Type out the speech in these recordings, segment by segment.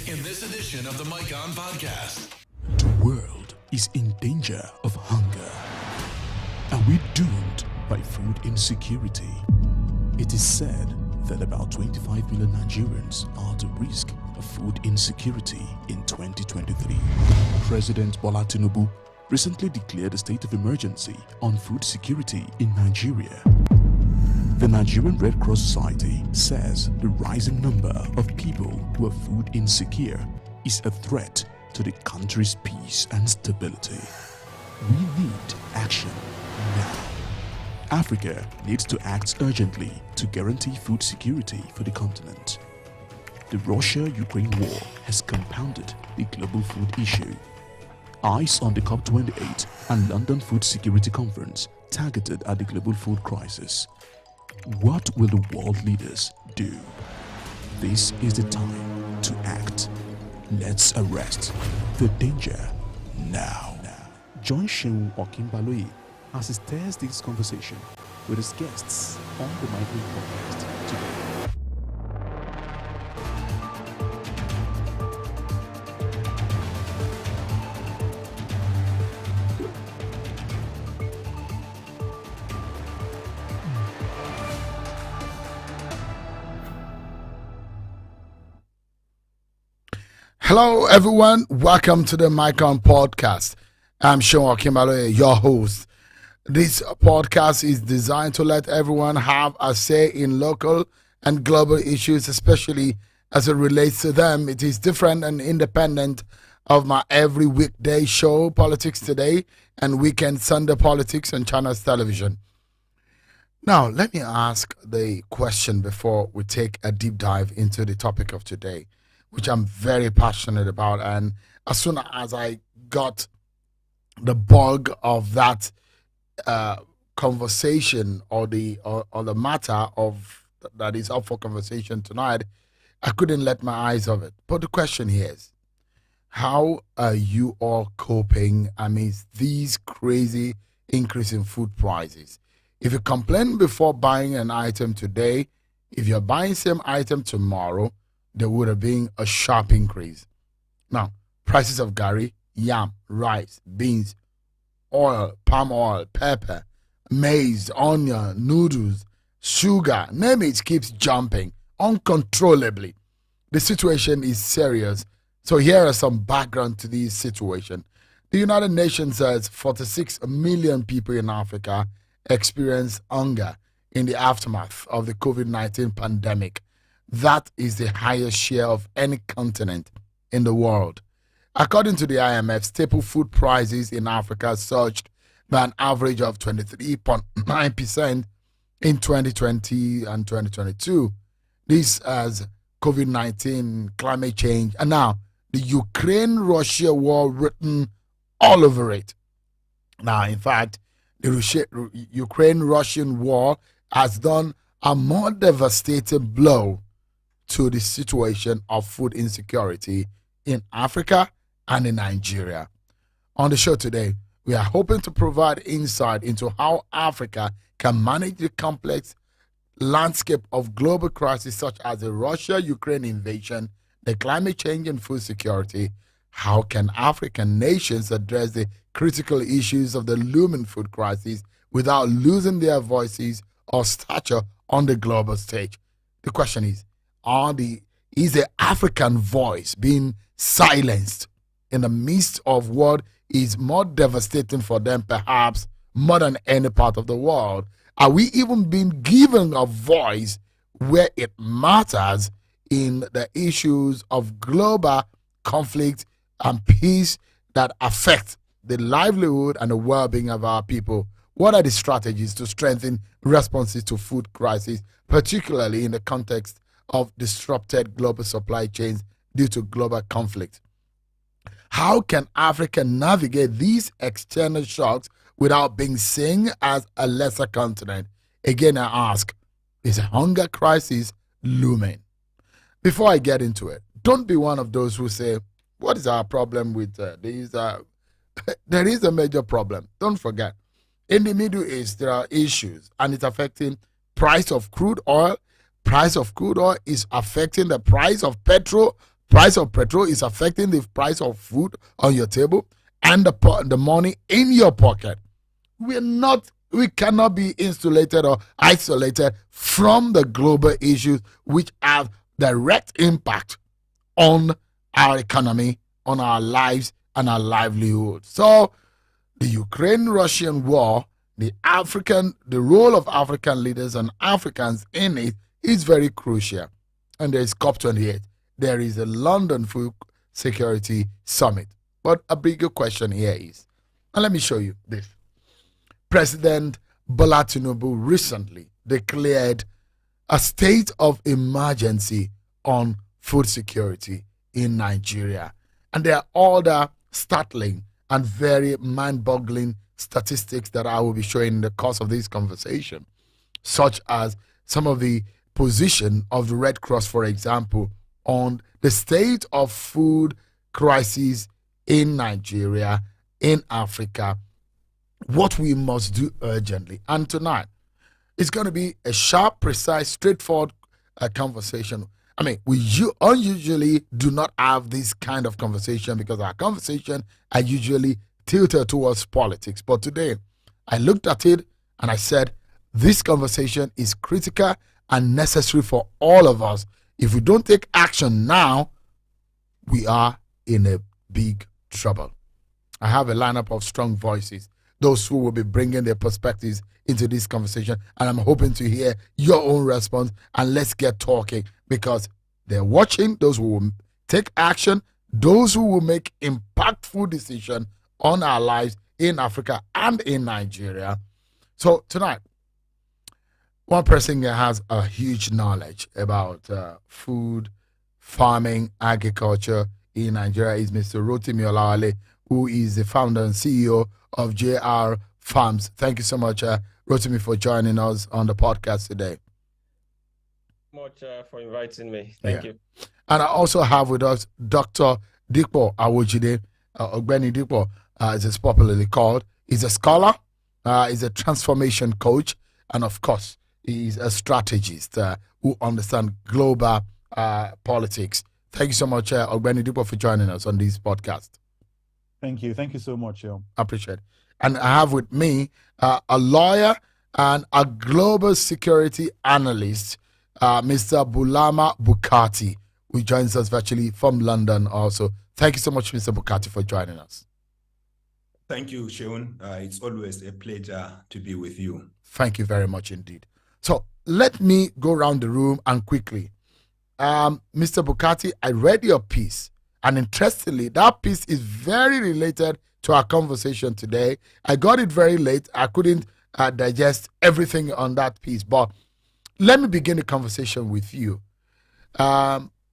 in this edition of the Mike On Podcast. The world is in danger of hunger. Are we doomed by food insecurity? It is said that about 25 million Nigerians are at risk of food insecurity in 2023. President Bola Tinubu recently declared a state of emergency on food security in Nigeria. The Nigerian Red Cross Society says the rising number of people who are food insecure is a threat to the country's peace and stability. We need action now. Africa needs to act urgently to guarantee food security for the continent. The Russia-Ukraine war has compounded the global food issue. Eyes on the COP28 and London Food Security Conference targeted at the global food crisis. What will the world leaders do? This is the time to act. Let's arrest the danger now. Join Seun Okinbaloye as he steers this conversation with his guests on the Mike On Podcast today. Hello, everyone. Welcome to the Mike On Podcast. I'm Seun Okinbaloye, your host. This podcast is designed to let everyone have a say in local and global issues, especially as it relates to them. It is different and independent of my every weekday show, Politics Today, and Weekend Sunday Politics on Channels Television. Now, let me ask the question before we take a deep dive into the topic of today, which I'm very passionate about. And as soon as I got the bug of that conversation or the matter of that is up for conversation tonight, I couldn't let my eyes off it. But the question here is, how are you all coping amidst these crazy increase in food prices? If you complain before buying an item today, if you're buying same item tomorrow, there would have been a sharp increase. Now, prices of garri, yam, rice, beans, oil, palm oil, pepper, maize, onion, noodles, sugar, name it, keeps jumping uncontrollably. The situation is serious. So here are some background to this situation. The United Nations says 46 million people in Africa experience hunger in the aftermath of the COVID-19 pandemic. That is the highest share of any continent in the world. According to the IMF, staple food prices in Africa surged by an average of 23.9% in 2020 and 2022. This as COVID-19, climate change, and now the Ukraine-Russia war written all over it. Now, in fact, the Ukraine-Russian war has done a more devastating blow to the situation of food insecurity in Africa and in Nigeria. On the show today, we are hoping to provide insight into how Africa can manage the complex landscape of global crises such as the Russia-Ukraine invasion, the climate change and food security. How can African nations address the critical issues of the looming food crisis without losing their voices or stature on the global stage? The question is the African voice being silenced in the midst of what is more devastating for them, perhaps more than any part of the world? Are we even being given a voice where it matters in the issues of global conflict and peace that affect the livelihood and the well-being of our people? What are the strategies to strengthen responses to food crisis, particularly in the context of disrupted global supply chains due to global conflict? How can Africa navigate these external shocks without being seen as a lesser continent? Again, I ask, is a hunger crisis looming? Before I get into it, don't be one of those who say, what is our problem with these? There is a major problem. Don't forget, in the Middle East, there are issues, and it's affecting price of crude oil. Price of crude oil is affecting the price of petrol. price of petrol is affecting the price of food on your table and the money in your pocket. We cannot be insulated or isolated from the global issues which have direct impact on our economy, on our lives, and our livelihood. So the Ukraine-Russian war, the role of African leaders and Africans in it is very crucial. And there is COP28. There is a London Food Security Summit. But a bigger question here is, and let me show you this. President Bola Tinubu recently declared a state of emergency on food security in Nigeria. And there are other startling and very mind-boggling statistics that I will be showing in the course of this conversation, such as some of the position of the Red Cross, for example, on the state of food crisis in Nigeria, in Africa, what we must do urgently. And tonight, it's going to be a sharp, precise, straightforward conversation. I mean, we unusually do not have this kind of conversation because our conversation are usually tilted towards politics. But today, I looked at it and I said, this conversation is critical and necessary for all of us. If we don't take action now, we are in a big trouble. I have a lineup of strong voices, those who will be bringing their perspectives into this conversation, and I'm hoping to hear your own response, and let's get talking, because they're watching, those who will take action, those who will make impactful decisions on our lives in Africa and in Nigeria. So tonight, one person that has a huge knowledge about food, farming, agriculture in Nigeria is Mr. Rotimi Olawale, who is the founder and CEO of JR Farms. Thank you so much, Rotimi, for joining us on the podcast today. Much for inviting me. Thank you. And I also have with us Dr. Dikpo Awojide, Ogbeni Dikpo, as it's popularly called. He's a scholar, he's a transformation coach, and of course, he's a strategist who understands global politics. Thank you so much, Ogbeni Dikpo, for joining us on this podcast. Thank you. Thank you so much. I appreciate it. And I have with me a lawyer and a global security analyst, Mr. Bulama Bukati, who joins us virtually from London also. Thank you so much, Mr. Bukati, for joining us. Thank you, Seun. It's always a pleasure to be with you. Thank you very much indeed. So let me go around the room and quickly. Mr. Bukati, I read your piece. And interestingly, that piece is very related to our conversation today. I got it very late. I couldn't digest everything on that piece. But let me begin the conversation with you.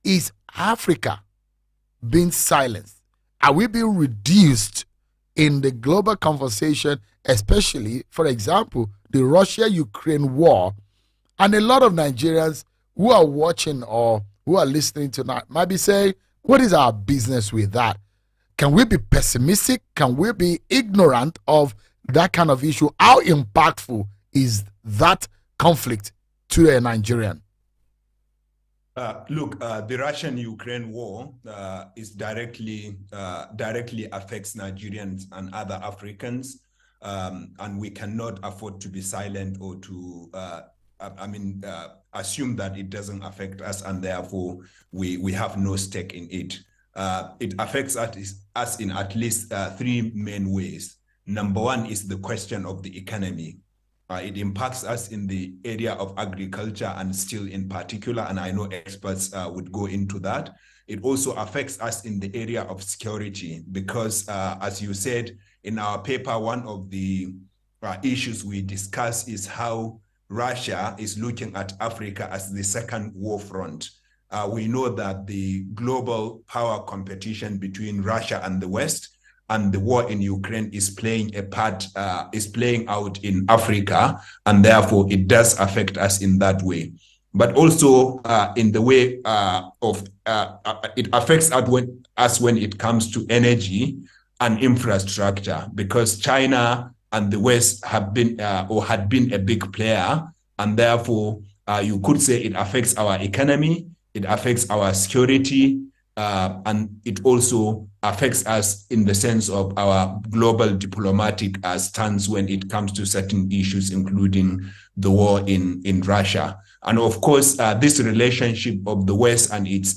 Is Africa being silenced? Are we being reduced in the global conversation, especially, for example, the Russia-Ukraine war? And a lot of Nigerians who are watching or who are listening tonight might be saying, what is our business with that? Can we be pessimistic? Can we be ignorant of that kind of issue? How impactful is that conflict to a Nigerian? Look, the Russian-Ukraine war is directly affects Nigerians and other Africans, and we cannot afford to be silent or to assume that it doesn't affect us, and therefore we have no stake in it. It affects us in at least three main ways. Number one is the question of the economy. It impacts us in the area of agriculture and steel in particular, and I know experts would go into that. It also affects us in the area of security because, as you said in our paper, one of the issues we discuss is how Russia is looking at Africa as the second war front. We know that the global power competition between Russia and the West and the war in Ukraine is playing a part, is playing out in Africa, and therefore it does affect us in that way. But also in the way it affects us when it comes to energy and infrastructure, because China and the West have been or had been a big player, and therefore you could say it affects our economy, it affects our security, and it also affects us in the sense of our global diplomatic stance when it comes to certain issues, including the war in Russia. And of course, this relationship of the West and its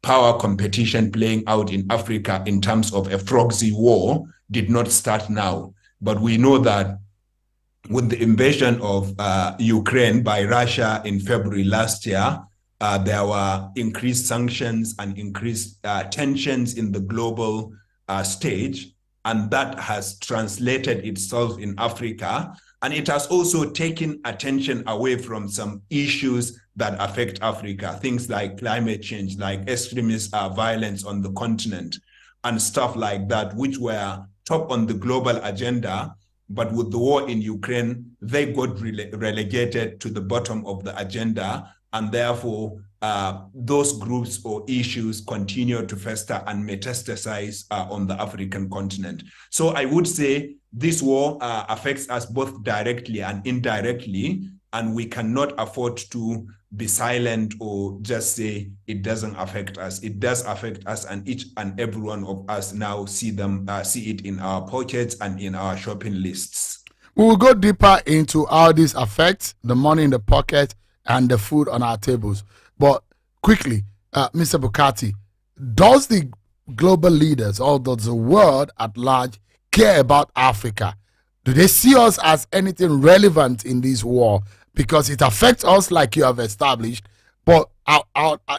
power competition playing out in Africa in terms of a proxy war did not start now. But we know that with the invasion of Ukraine by Russia in February last year, there were increased sanctions and increased tensions in the global stage, and that has translated itself in Africa. And it has also taken attention away from some issues that affect Africa, things like climate change, like extremist violence on the continent, and stuff like that, which were top on the global agenda. But with the war in Ukraine, they got relegated to the bottom of the agenda, and therefore those groups or issues continue to fester and metastasize on the African continent. So I would say this war affects us both directly and indirectly, and we cannot afford to be silent or just say it doesn't affect us. It does affect us, and each and every one of us now see it in our pockets and in our shopping lists. We will go deeper into how this affects the money in the pocket and the food on our tables. But quickly, Mr. Bukati, does the global leaders or does the world at large care about Africa? Do they see us as anything relevant in this war? Because it affects us, like you have established, but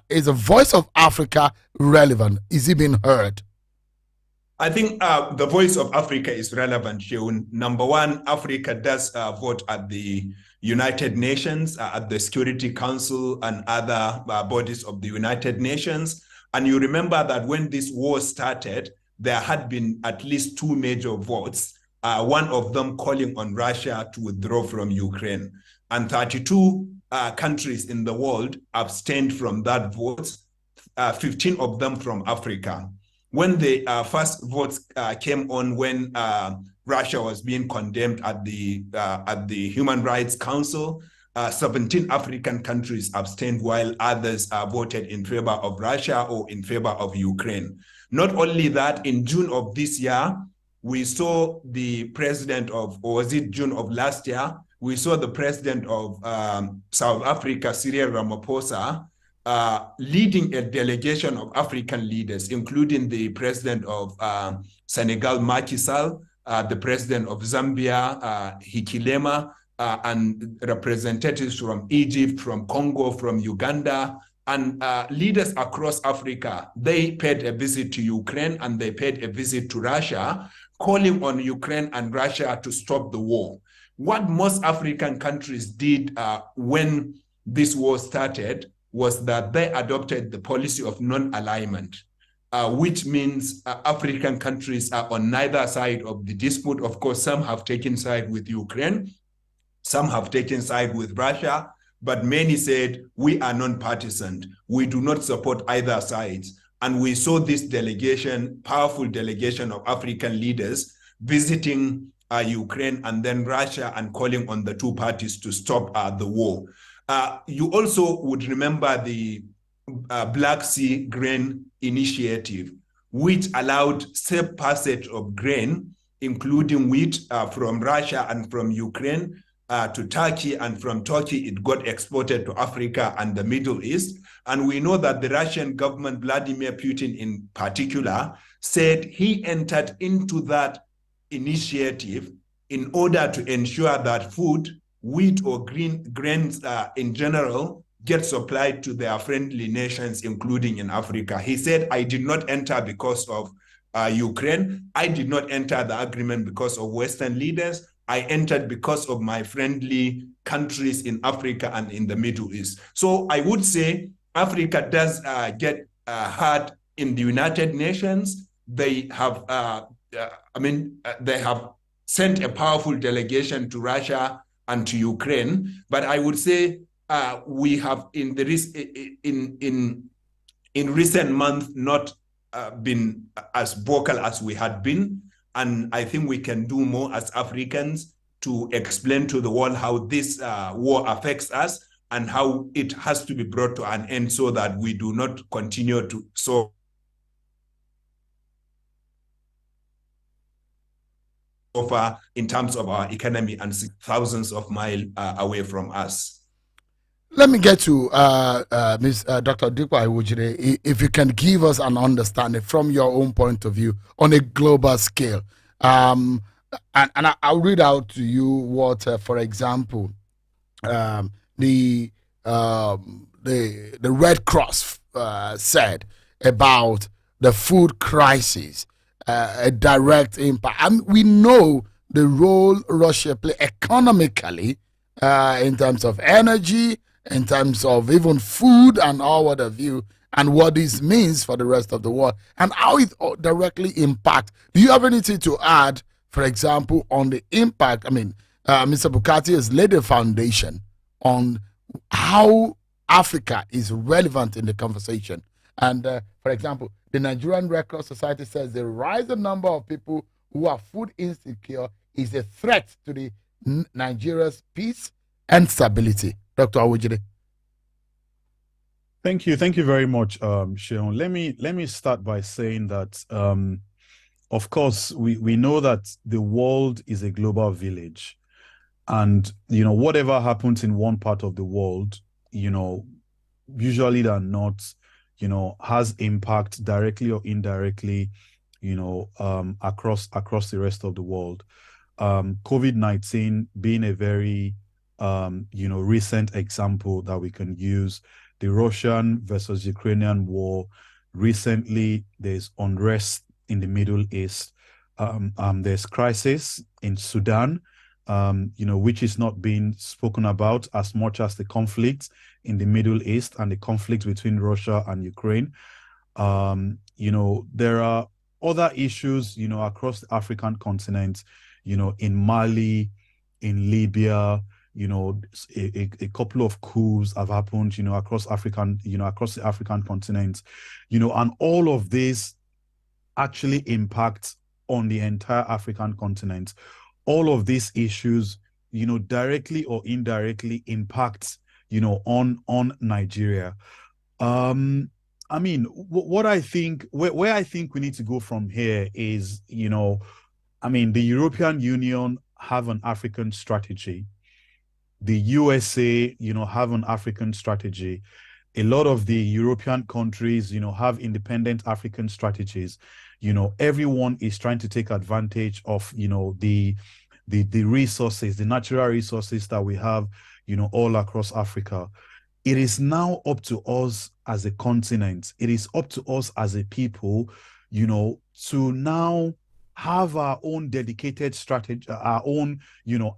is the voice of Africa relevant? Is it being heard? I think the voice of Africa is relevant, Sheun. Number one, Africa does vote at the United Nations, at the Security Council and other bodies of the United Nations. And you remember that when this war started, there had been at least two major votes, one of them calling on Russia to withdraw from Ukraine. And 32 countries in the world abstained from that vote, 15 of them from Africa. When the first votes came on, when Russia was being condemned at the Human Rights Council, 17 African countries abstained while others voted in favor of Russia or in favor of Ukraine. Not only that, in June of this year, we saw the president of, or was it June of last year, we saw the president of South Africa, Cyril Ramaphosa, leading a delegation of African leaders, including the president of Senegal, Macky Sall, the president of Zambia, Hikilema, and representatives from Egypt, from Congo, from Uganda, and leaders across Africa. They paid a visit to Ukraine and they paid a visit to Russia, calling on Ukraine and Russia to stop the war. What most African countries did when this war started was that they adopted the policy of non-alignment, which means African countries are on neither side of the dispute. Of course, some have taken side with Ukraine, some have taken side with Russia, but many said, we are non-partisan. We do not support either sides. And we saw this delegation, powerful delegation of African leaders visiting Ukraine and then Russia and calling on the two parties to stop the war. You also would remember the Black Sea Grain Initiative, which allowed safe passage of grain, including wheat from Russia and from Ukraine to Turkey, and from Turkey it got exported to Africa and the Middle East. And we know that the Russian government, Vladimir Putin in particular, said he entered into that initiative in order to ensure that food, wheat or grains in general get supplied to their friendly nations, including in Africa. He said, I did not enter because of Ukraine. I did not enter the agreement because of Western leaders. I entered because of my friendly countries in Africa and in the Middle East. So I would say Africa does get heard in the United Nations. They have, they have sent a powerful delegation to Russia and to Ukraine. But I would say we have in recent months not been as vocal as we had been. And I think we can do more as Africans to explain to the world how this war affects us and how it has to be brought to an end so that we do not continue to sow far in terms of our economy and thousands of miles away from us. Let me get to Dr. Dikwa Iwujire, if you can give us an understanding from your own point of view on a global scale. And I'll read out to you what, for example, the Red Cross said about the food crisis, a direct impact. And we know the role Russia play economically in terms of energy, in terms of even food and all what have you, and what this means for the rest of the world, and how it directly impacts. Do you have anything to add, for example, on the impact? I mean, Mr. Bukati has laid a foundation on how Africa is relevant in the conversation. And, for example, the Nigerian Red Cross Society says the rising number of people who are food insecure is a threat to the Nigeria's peace and stability. Dr. Awujide. Thank you very much, Sean. Let me start by saying that, of course, we know that the world is a global village, and whatever happens in one part of the world, usually than not, has impact directly or indirectly, across the rest of the world. COVID-19 being a very recent example that we can use. The Russian versus Ukrainian war. Recently, there's unrest in the Middle East. There's crisis in Sudan, which is not being spoken about as much as the conflict in the Middle East and the conflict between Russia and Ukraine. There are other issues, across the African continent, in Mali, in Libya, a couple of coups have happened, across the African continent, and all of this actually impacts on the entire African continent. All of these issues, directly or indirectly impacts, on Nigeria. I mean, what I think, where I think we need to go from here is, the European Union have an African strategy. The USA, have an African strategy. A lot of the European countries, have independent African strategies. Everyone is trying to take advantage of, the resources, the natural resources that we have, all across Africa. It is now up to us as a continent. It is up to us as a people, to now have our own dedicated strategy, our own,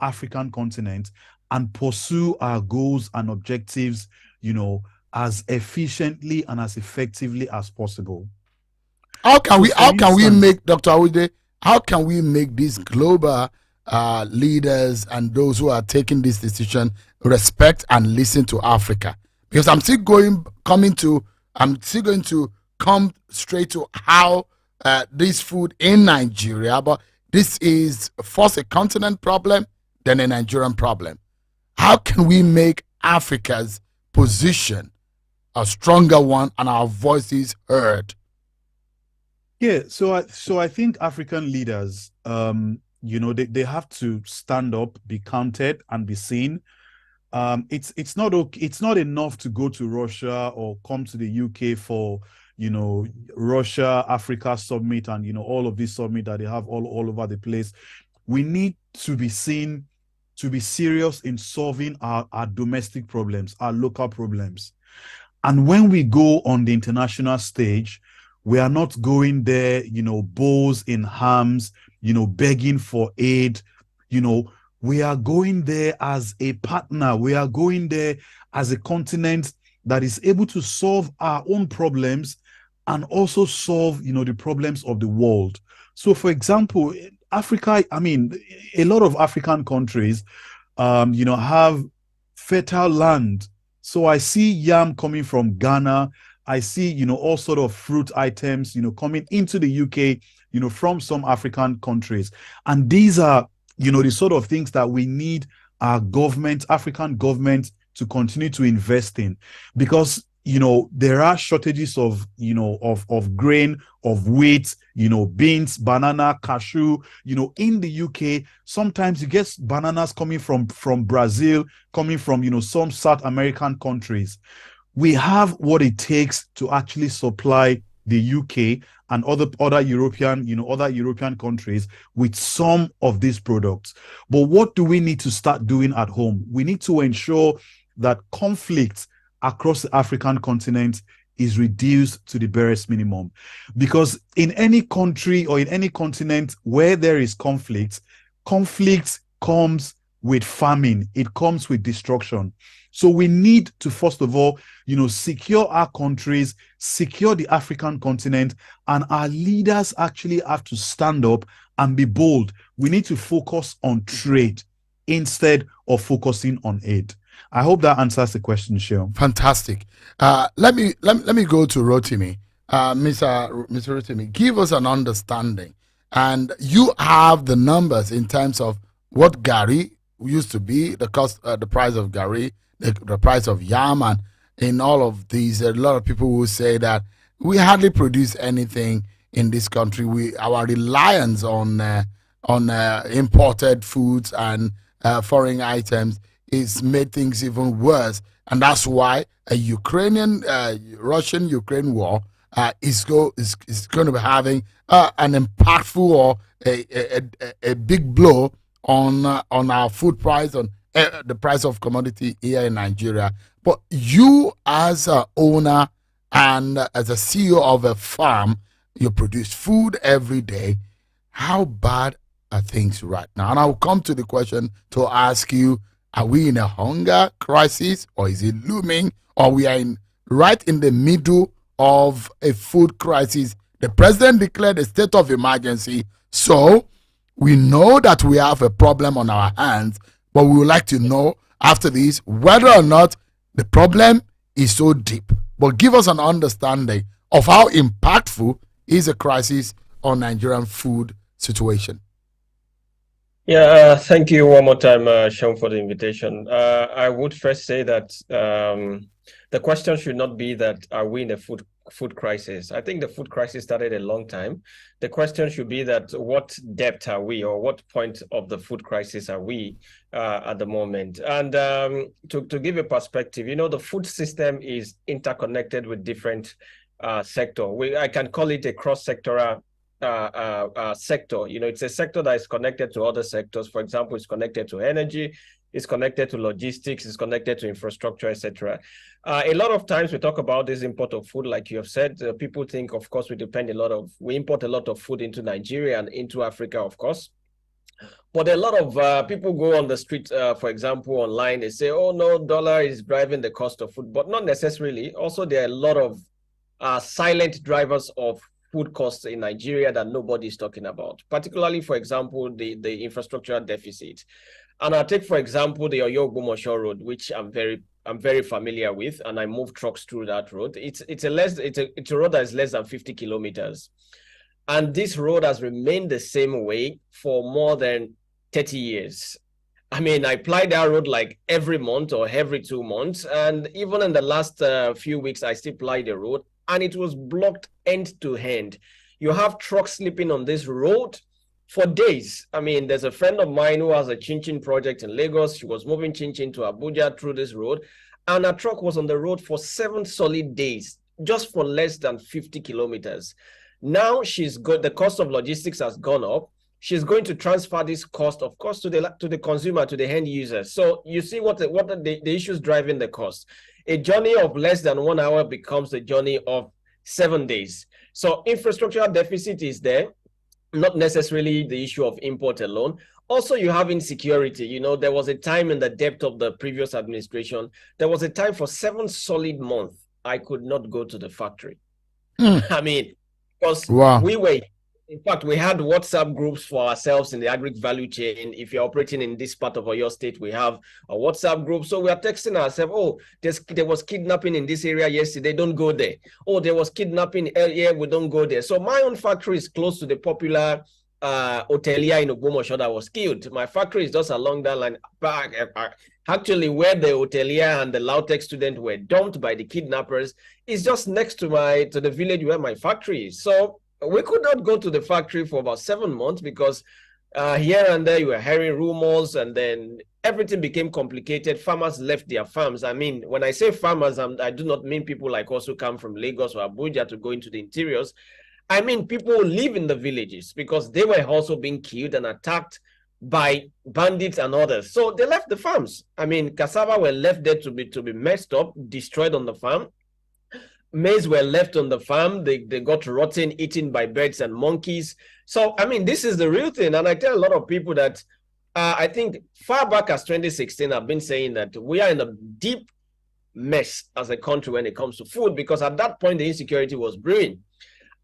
African continent, and pursue our goals and objectives, as efficiently and as effectively as possible. How can we make, Dr. Awude, how can we make these global leaders and those who are taking this decision respect and listen to Africa? Because I'm still going to come straight to how this food in Nigeria, but this is first a continent problem, then a Nigerian problem. How can we make Africa's position a stronger one and our voices heard? Yeah, so I think African leaders, they have to stand up, be counted, and be seen. It's not enough to go to Russia or come to the UK for Russia Africa summit and all of these summit that they have all over the place. We need to be seen to be serious in solving our domestic problems, our local problems. And when we go on the international stage, we are not going there, bows in arms, begging for aid. We are going there as a partner. We are going there as a continent that is able to solve our own problems and also solve, the problems of the world. So, for example, Africa, a lot of African countries, have fertile land. So I see yam coming from Ghana. I see, all sort of fruit items, coming into the UK, from some African countries. And these are, the sort of things that we need our government, African government, to continue to invest in. Because there are shortages of, of grain, of wheat, beans, banana, cashew, in the UK. Sometimes you get bananas coming from Brazil, coming from, some South American countries. We have what it takes to actually supply the UK and other European countries with some of these products. But what do we need to start doing at home? We need to ensure that conflict across the African continent is reduced to the barest minimum. Because in any country or in any continent where there is conflict comes with famine, it comes with destruction. So we need to, first of all, secure our countries, secure the African continent, and our leaders actually have to stand up and be bold. We need to focus on trade instead of focusing on aid. I hope that answers the question, Sheol. Fantastic. Let me go to Rotimi. Mr. Rotimi, give us an understanding. And you have the numbers in terms of what Gary used to be, the cost, the price of Gary, the price of yam, and in all of these, a lot of people will say that we hardly produce anything in this country. Our reliance on imported foods and foreign items is made things even worse, and that's why a Russian-Ukraine war is going to be having an impactful or a big blow on our food price, on the price of commodity here in Nigeria. But you, as an owner and as a CEO of a farm, you produce food every day. How bad are things right now? And I'll come to the question to ask you, are we in a hunger crisis, or is it looming, or we are right in the middle of a food crisis? The president declared a state of emergency, so we know that we have a problem on our hands, but we would like to know after this whether or not the problem is so deep. But give us an understanding of how impactful is a crisis on Nigerian food situation. Yeah, thank you one more time, Sean, for the invitation. I would first say that the question should not be that are we in a food crisis. I think the food crisis started a long time. The question should be that what depth are we, or what point of the food crisis are we at the moment? And to give a perspective, the food system is interconnected with different sector. I can call it a cross-sectoral sector. It's a sector that is connected to other sectors. For example, it's connected to energy, it's connected to logistics, it's connected to infrastructure, etc. A lot of times we talk about this import of food, like you have said. People think, of course, we import a lot of food into Nigeria and into Africa, of course. But a lot of people go on the street, for example, online, they say, oh no, dollar is driving the cost of food, but not necessarily. Also, there are a lot of silent drivers of food costs in Nigeria that nobody is talking about, particularly, for example, the infrastructural deficit. And I'll take, for example, the Oyo-Ogbomoso road, which I'm very familiar with, and I move trucks through that road. It's a road that is less than 50 kilometers. And this road has remained the same way for more than 30 years. I mean, I ply that road like every month or every 2 months. And even in the last few weeks, I still ply the road, and it was blocked end to end. You have trucks sleeping on this road for days. I mean, there's a friend of mine who has a chin-chin project in Lagos. She was moving chin-chin to Abuja through this road, and her truck was on the road for 7 solid days, just for less than 50 kilometers. Now the cost of logistics has gone up. She's going to transfer this cost, of course, to the consumer, to the end user. So you see what the issues driving the cost. A journey of less than 1 hour becomes a journey of 7 days. So infrastructural deficit is there, not necessarily the issue of import alone. Also, you have insecurity. There was a time in the depth of the previous administration, there was a time for 7 solid months I could not go to the factory. I mean, because in fact, we had WhatsApp groups for ourselves in the agri value chain. If you're operating in this part of your state, we have a WhatsApp group. So we are texting ourselves, oh, there was kidnapping in this area yesterday, don't go there. Oh, there was kidnapping here, we don't go there. So my own factory is close to the popular hotelier in Ogbomoso that was killed. My factory is just along that line. Actually, where the hotelier and the Lautech student were dumped by the kidnappers is just next to the village where my factory is. So we could not go to the factory for about 7 months because here and there you were hearing rumors, and then everything became complicated. Farmers left their farms. I mean, when I say farmers, I do not mean people like us who come from Lagos or Abuja to go into the interiors. I mean people who live in the villages, because they were also being killed and attacked by bandits and others. So they left the farms. I mean, cassava were left there to be messed up, destroyed on the farm. Maize were left on the farm. They got rotten, eaten by birds and monkeys. So, I mean, this is the real thing. And I tell a lot of people that I think far back as 2016, I've been saying that we are in a deep mess as a country when it comes to food, because at that point, the insecurity was brewing.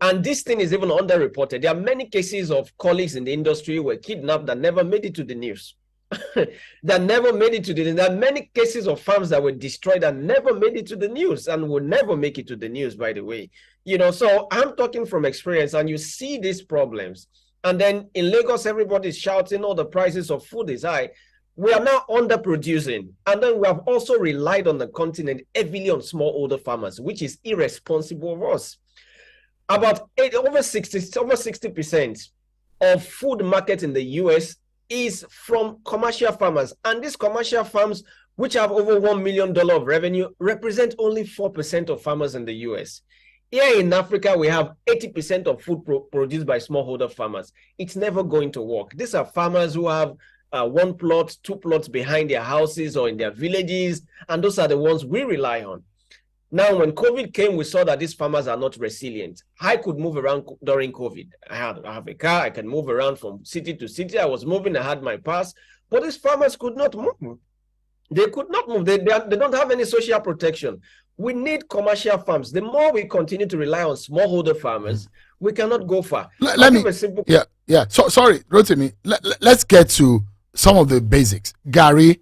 And this thing is even underreported. There are many cases of colleagues in the industry who were kidnapped that never made it to the news. That never made it to the news. There are many cases of farms that were destroyed and never made it to the news, and will never make it to the news, by the way. You know, so I'm talking from experience, and you see these problems. And then in Lagos, everybody's shouting, oh, the prices of food is high. We are now underproducing. And then we have also relied on the continent heavily on smallholder farmers, which is irresponsible of us. About over 60% of food market in the US is from commercial farmers. And these commercial farms, which have over $1 million of revenue, represent only 4% of farmers in the US. Here in Africa, we have 80% of food produced by smallholder farmers. It's never going to work. These are farmers who have 1 plot, 2 plots behind their houses or in their villages, and those are the ones we rely on. Now, when COVID came, we saw that these farmers are not resilient. I could move around during COVID. I have a car. I can move around from city to city. I was moving. I had my pass. But these farmers could not move. They could not move. They don't have any social protection. We need commercial farms. The more we continue to rely on smallholder farmers, we cannot go far. So, sorry, Rotimi. Let's get to some of the basics. Gari,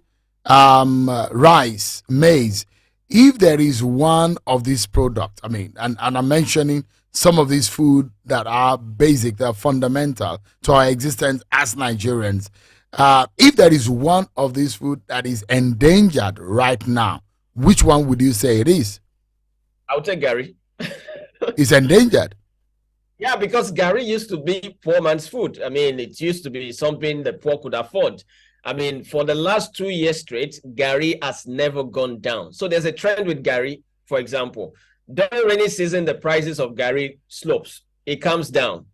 rice, maize. If there is one of these products, I mean, and I'm mentioning some of these food that are basic, that are fundamental to our existence as Nigerians. If there is one of these food that is endangered right now, which one would you say it is? I would say Gary. It's endangered. Yeah, because Gary used to be poor man's food. I mean, it used to be something the poor could afford. I mean, for the last 2 years straight, Gary has never gone down. So there's a trend with Gary, for example. During rainy season, the prices of Gary slopes. It comes down.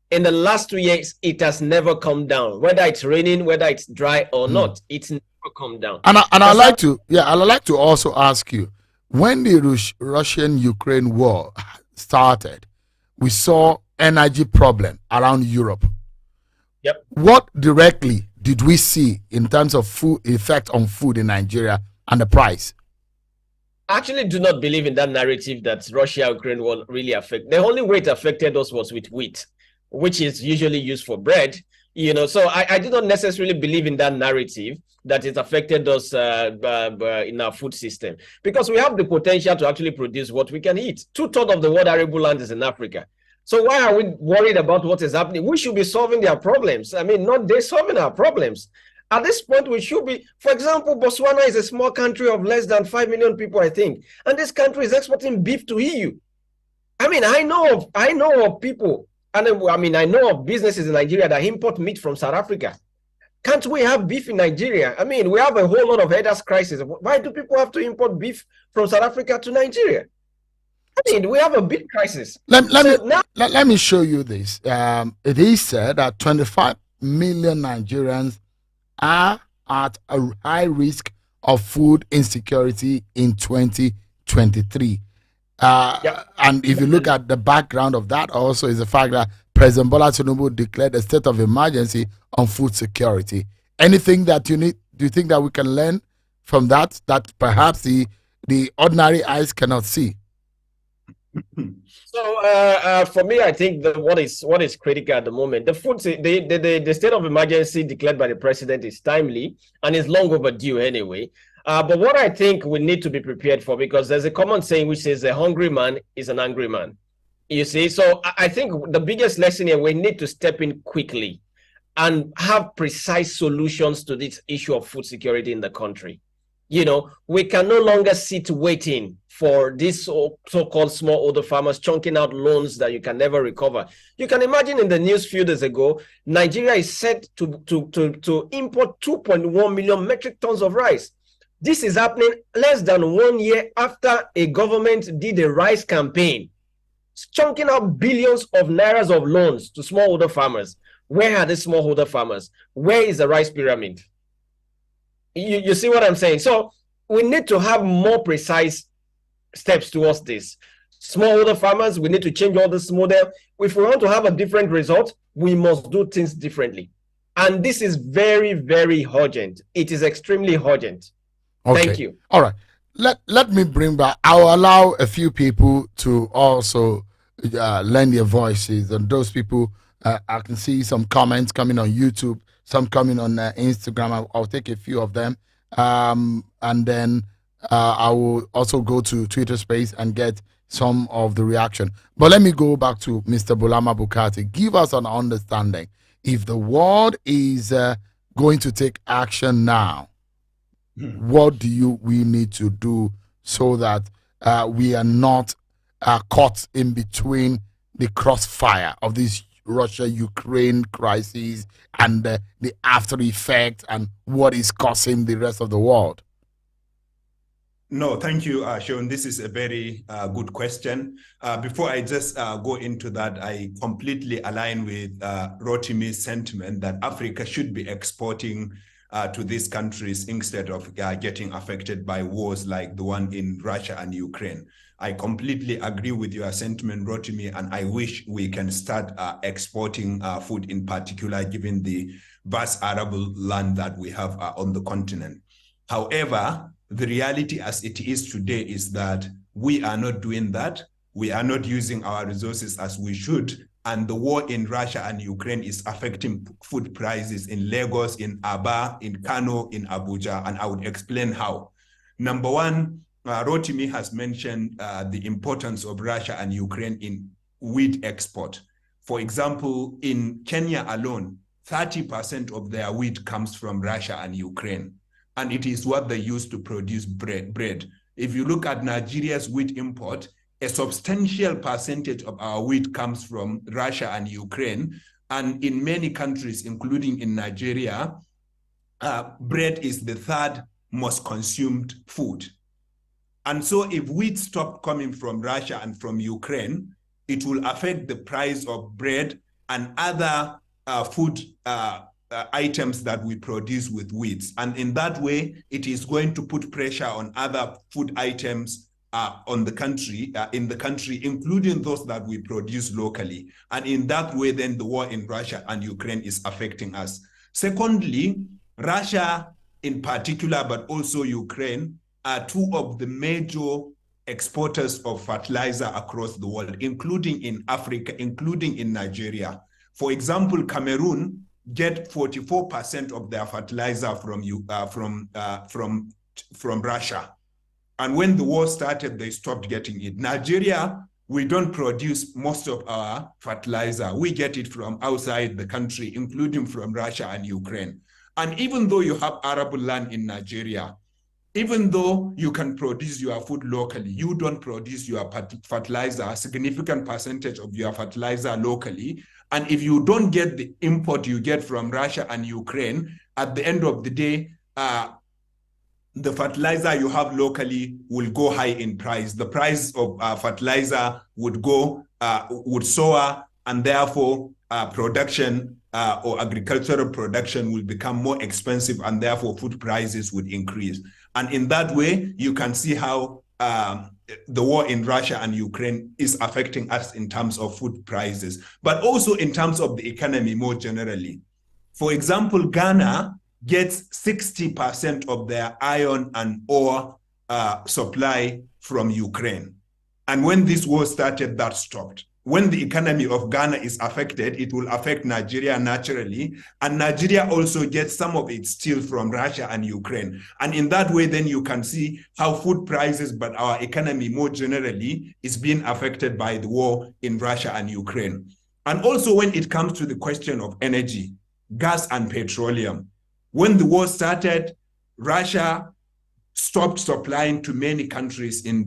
In the last 2 years, it has never come down. Whether it's raining, whether it's dry or not, it's never come down. And I'd like to also ask you, when the Russian-Ukraine war started, we saw energy problem around Europe. Yep. What directly did we see in terms of food effect on food in Nigeria and the price? I actually do not believe in that narrative that Russia-Ukraine will really affect. The only way it affected us was with wheat, which is usually used for bread. You know, so I do not necessarily believe in that narrative that it affected us in our food system, because we have the potential to actually produce what we can eat. 2/3 of the world arable land is in Africa. So why are we worried about what is happening? We should be solving their problems. I mean, not they solving our problems. At this point, we should be, for example, Botswana is a small country of less than 5 million people, I think. And this country is exporting beef to EU. I mean, I know of people, and I know of businesses in Nigeria that import meat from South Africa. Can't we have beef in Nigeria? I mean, we have a whole lot of herders crisis. Why do people have to import beef from South Africa to Nigeria? I mean, we have a big crisis. Let me show you this. It is said that 25 million Nigerians are at a high risk of food insecurity in 2023. And if you look at the background of that, also is the fact that President Bola Tinubu declared a state of emergency on food security. Anything that do you think that we can learn from that perhaps the ordinary eyes cannot see? So for me, I think what is critical at the moment, the state of emergency declared by the president is timely and is long overdue anyway. But what I think we need to be prepared for, because there's a common saying which says a hungry man is an angry man. You see, so I think the biggest lesson here, we need to step in quickly and have precise solutions to this issue of food security in the country. You know, we can no longer sit waiting for these so-called smallholder farmers chunking out loans that you can never recover. You can imagine in the news a few days ago, Nigeria is set to import 2.1 million metric tons of rice. This is happening less than 1 year after a government did a rice campaign, chunking out billions of nairas of loans to smallholder farmers. Where are the smallholder farmers? Where is the rice pyramid? You see what I'm saying? So we need to have more precise steps towards this. Smallholder farmers, we need to change all this model. If we want to have a different result, we must do things differently. And this is very, very urgent. It is extremely urgent. Okay. Thank you. All right. Let me bring back. I'll allow a few people to also lend their voices, and those people. I can see some comments coming on YouTube, some coming on Instagram. I'll take a few of them, and then I will also go to Twitter Space and get some of the reaction. But let me go back to Mr. Bulama Bukati. Give us an understanding. If the world is going to take action now, what do we need to do so that we are not caught in between the crossfire of this Russia-Ukraine crisis and the after effect and what is causing the rest of the world? No, thank you, Sean. This is a very good question. Before I just go into that, I completely align with Rotimi's sentiment that Africa should be exporting to these countries instead of getting affected by wars like the one in Russia and Ukraine. I completely agree with your sentiment, Rotimi, and I wish we can start exporting food in particular, given the vast arable land that we have on the continent. However, the reality as it is today is that we are not doing that. We are not using our resources as we should. And the war in Russia and Ukraine is affecting food prices in Lagos, in Aba, in Kano, in Abuja, and I would explain how. Number one, Rotimi has mentioned the importance of Russia and Ukraine in wheat export. For example, in Kenya alone, 30% of their wheat comes from Russia and Ukraine, and it is what they use to produce bread. If you look at Nigeria's wheat import, a substantial percentage of our wheat comes from Russia and Ukraine, and in many countries, including in Nigeria, bread is the third most consumed food. And so if wheat stopped coming from Russia and from Ukraine, it will affect the price of bread and other food items that we produce with wheat. And in that way, it is going to put pressure on other food items in the country, including those that we produce locally. And in that way, then the war in Russia and Ukraine is affecting us. Secondly, Russia in particular, but also Ukraine, are two of the major exporters of fertilizer across the world, including in Africa, including in Nigeria. For example, Cameroon get 44% of their fertilizer from Russia. And when the war started, they stopped getting it. Nigeria, we don't produce most of our fertilizer. We get it from outside the country, including from Russia and Ukraine. And even though you have arable land in Nigeria, even though you can produce your food locally, you don't produce your fertilizer, a significant percentage of your fertilizer locally. And if you don't get the import you get from Russia and Ukraine, at the end of the day, the fertilizer you have locally will go high in price. The price of fertilizer would soar, and therefore production or agricultural production will become more expensive, and therefore food prices would increase. And in that way, you can see how the war in Russia and Ukraine is affecting us in terms of food prices, but also in terms of the economy more generally. For example, Ghana gets 60% of their iron and ore supply from Ukraine. And when this war started, that stopped. when the economy of Ghana is affected, it will affect Nigeria naturally. And Nigeria also gets some of its steel from Russia and Ukraine. And in that way, then you can see how food prices, but our economy more generally, is being affected by the war in Russia and Ukraine. And also when it comes to the question of energy, gas and petroleum, when the war started, Russia stopped supplying to many countries in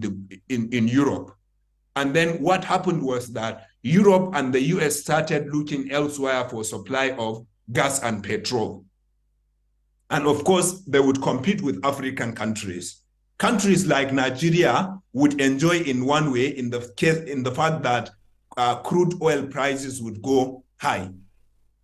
Europe. And then what happened was that Europe and the US started looking elsewhere for supply of gas and petrol. And of course, they would compete with African countries. Countries like Nigeria would enjoy in one way in the fact that crude oil prices would go high.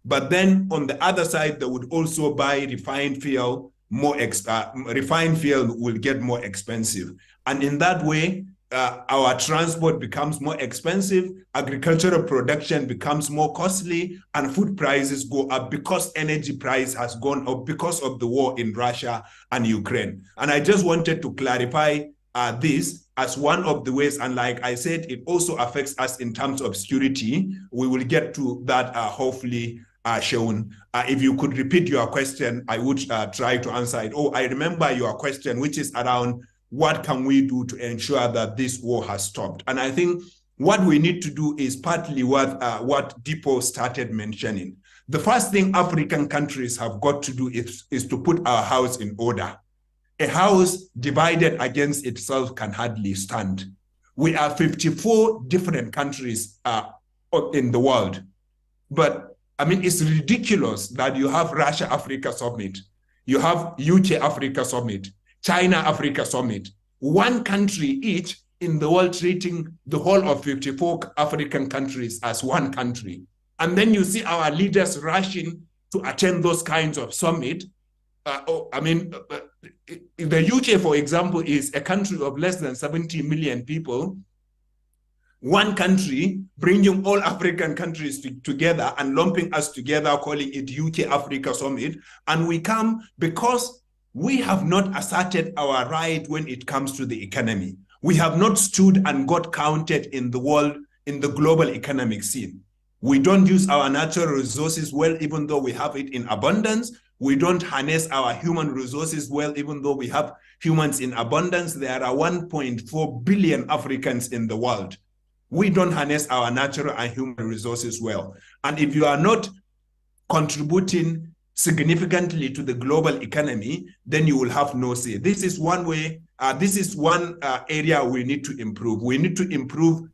But then on the other side, they would also buy refined fuel. Refined fuel will get more expensive. And in that way, our transport becomes more expensive, agricultural production becomes more costly, and food prices go up because energy price has gone up because of the war in Russia and Ukraine. And I just wanted to clarify this as one of the ways. And like I said, it also affects us in terms of security. We will get to that hopefully, Seun. If you could repeat your question, I would try to answer it. Oh, I remember your question, which is around what can we do to ensure that this war has stopped? And I think what we need to do is partly what Depot started mentioning. The first thing African countries have got to do is to put our house in order. A house divided against itself can hardly stand. We are 54 different countries in the world. But I mean, it's ridiculous that you have Russia-Africa Summit, you have UK-Africa Summit, China-Africa Summit, one country each in the world treating the whole of 54 African countries as one country. And then you see our leaders rushing to attend those kinds of summit. The UK, for example, is a country of less than 70 million people. One country bringing all African countries together and lumping us together, calling it UK-Africa Summit. And we come because we have not asserted our right when it comes to the economy. We have not stood and got counted in the world, in the global economic scene. We don't use our natural resources well, even though we have it in abundance. We don't harness our human resources well, even though we have humans in abundance. There are 1.4 billion Africans in the world. We don't harness our natural and human resources well. And if you are not contributing significantly to the global economy, then you will have no say. This is one way, this is one area we need to improve. We need to improve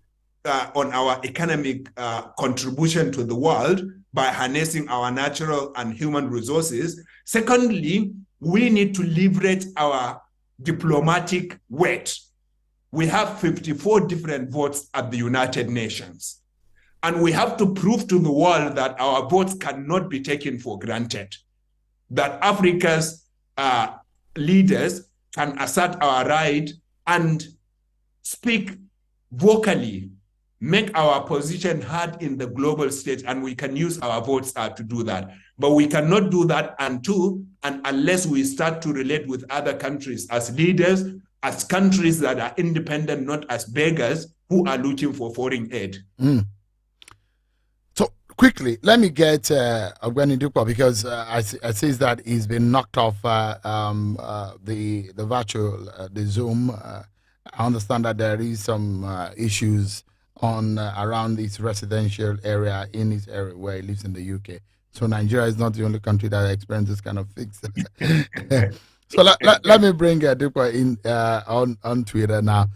on our economic contribution to the world by harnessing our natural and human resources. Secondly, we need to leverage our diplomatic weight. We have 54 different votes at the United Nations. And we have to prove to the world that our votes cannot be taken for granted, that Africa's leaders can assert our right and speak vocally, make our position heard in the global stage, and we can use our votes to do that. But we cannot do that unless we start to relate with other countries as leaders, as countries that are independent, not as beggars who are looking for foreign aid. Quickly, let me get Ogwani Dukwa, because I see that he's been knocked off the virtual, the Zoom. I understand that there is some issues on around this residential area in his area where he lives in the UK. So Nigeria is not the only country that experiences this kind of fix. So let me bring Dukwa in on Twitter now.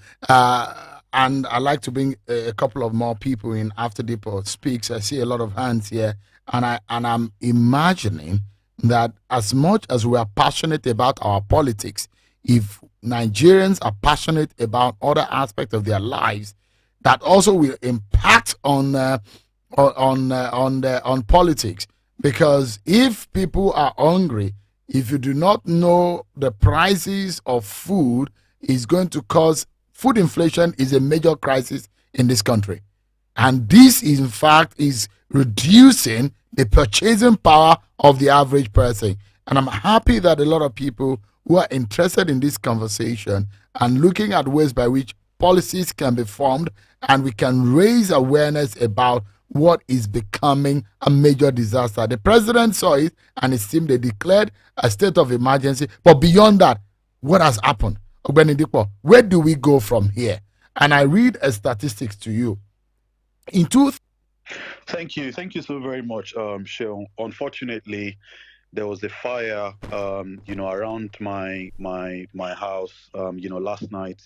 And I'd like to bring a couple of more people in after Depot speaks. I see a lot of hands here, and I'm imagining that as much as we are passionate about our politics, if Nigerians are passionate about other aspects of their lives, that also will impact on politics. Because if people are hungry, if you do not know the prices of food, is going to cause food inflation is a major crisis in this country. And this, in fact, is reducing the purchasing power of the average person. And I'm happy that a lot of people who are interested in this conversation and looking at ways by which policies can be formed and we can raise awareness about what is becoming a major disaster. The president saw it and his team, they declared a state of emergency. But beyond that, what has happened? Ogbeni Dipo, where do we go from here? And I read a statistics to you. In Thank you so very much, Sheon. Unfortunately, there was a fire, around my house. Last night,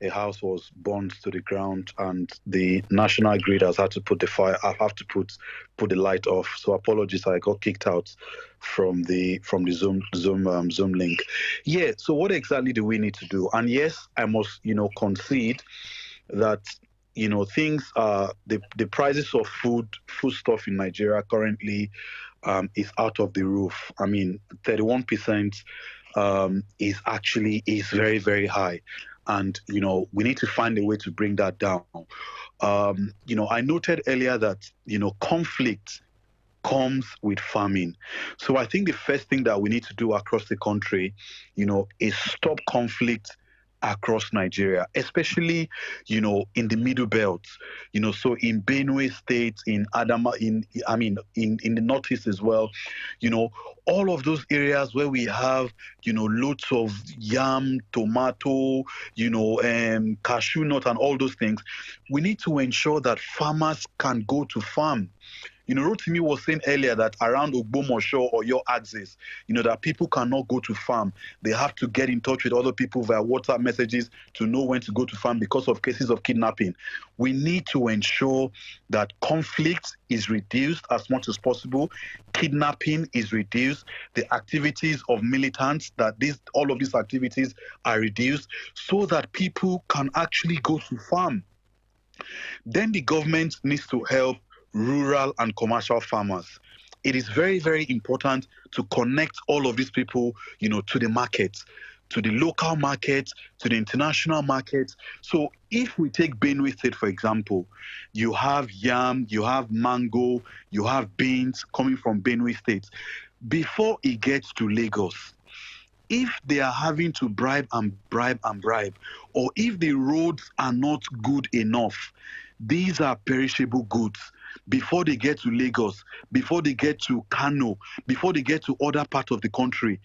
a house was burned to the ground, and the national grid has had to put the fire. I have to put the light off. So apologies, I got kicked out from the Zoom link. Yeah. So what exactly do we need to do? And yes, I must concede that things the prices of foodstuff in Nigeria currently is out of the roof. I mean, 31% is very, very high. And, we need to find a way to bring that down. I noted earlier that, conflict comes with famine. So I think the first thing that we need to do across the country, is stop conflict across Nigeria, especially, in the middle belt, so in Benue State, in in the Northeast as well, all of those areas where we have, loads of yam, tomato, cashew nut and all those things, we need to ensure that farmers can go to farm. Rotimi was saying earlier that around Ogbomosho or your axis, that people cannot go to farm. They have to get in touch with other people via WhatsApp messages to know when to go to farm because of cases of kidnapping. We need to ensure that conflict is reduced as much as possible. Kidnapping is reduced. The activities of militants, all of these activities are reduced so that people can actually go to farm. Then the government needs to help rural and commercial farmers. It is very, very important to connect all of these people, to the markets, to the local markets, to the international markets. So if we take Benue State, for example, you have yam, you have mango, you have beans coming from Benue State. Before it gets to Lagos, if they are having to bribe, or if the roads are not good enough, these are perishable goods. Before they get to Lagos, before they get to Kano, before they get to other parts of the country,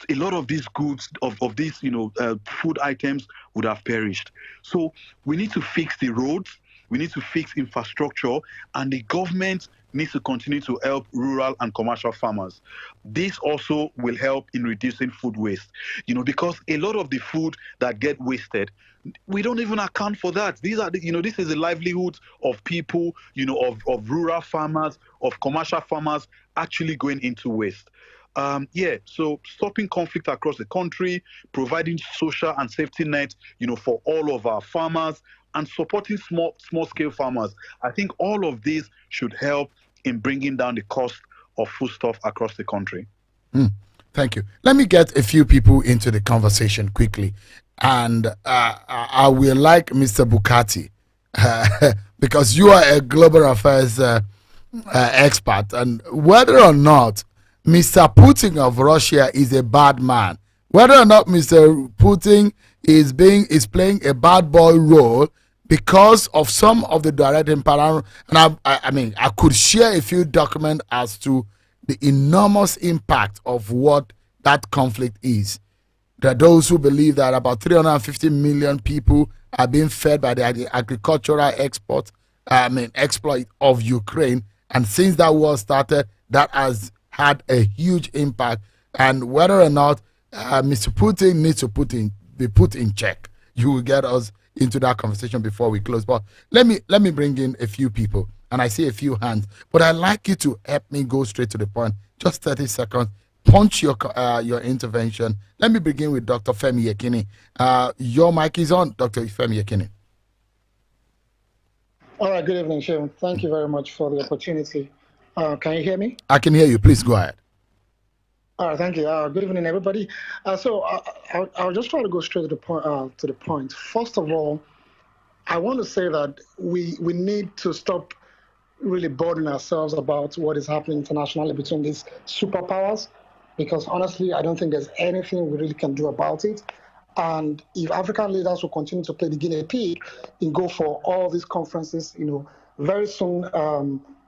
a lot of these goods, of these, food items would have perished. So we need to fix the roads, we need to fix infrastructure, and the government needs to continue to help rural and commercial farmers. This also will help in reducing food waste, because a lot of the food that get wasted, we don't even account for that. These are, this is the livelihood of people, of rural farmers, of commercial farmers actually going into waste. So stopping conflict across the country, providing social and safety nets, for all of our farmers, and supporting small scale farmers. I think all of these should help in bringing down the cost of foodstuff across the country. Thank you. Let me get a few people into the conversation quickly. And I will like Mr. Bukati because you are a global affairs expert. And whether or not Mr. Putin of Russia is a bad man, whether or not Mr. Putin is playing a bad boy role because of some of the direct impact. And I could share a few documents as to the enormous impact of what that conflict is. There are those who believe that about 350 million people are being fed by the agricultural exploit of Ukraine. And since that war started, that has had a huge impact. And whether or not Mr. Putin needs to be put in check, you will get us into that conversation before we close. But let me bring in a few people, and I see a few hands. But I'd like you to help me go straight to the point. Just 30 seconds. Punch your intervention. Let me begin with Dr. Femi Yekini. Your mic is on, Dr. Femi Yekini. All right, good evening, Sheon. Thank you very much for the opportunity. Can you hear me? I can hear you. Please go ahead. All right, thank you. Good evening, everybody. So I'll just try to go straight to the point. First of all, I want to say that we need to stop really bothering ourselves about what is happening internationally between these superpowers, because honestly, I don't think there's anything we really can do about it. And if African leaders will continue to play the guinea pig and go for all these conferences, very soon,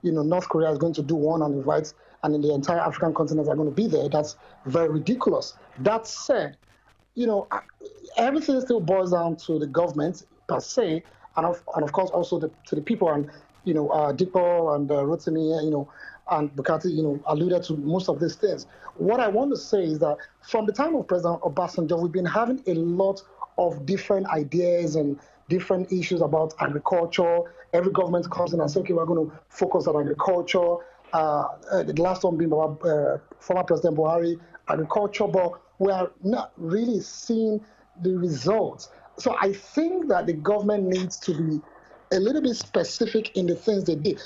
North Korea is going to do one and invite, and then the entire African continent are going to be there. That's very ridiculous. That said, everything still boils down to the government per se, and of course also to the people. And Dipo and Rotimi, and Bukati, alluded to most of these things. What I want to say is that from the time of President Obasanjo, we've been having a lot of different ideas and different issues about agriculture. Every government comes in and says, okay, we're going to focus on agriculture. The last one being former President Buhari, agriculture, but we are not really seeing the results. So I think that the government needs to be a little bit specific in the things they did.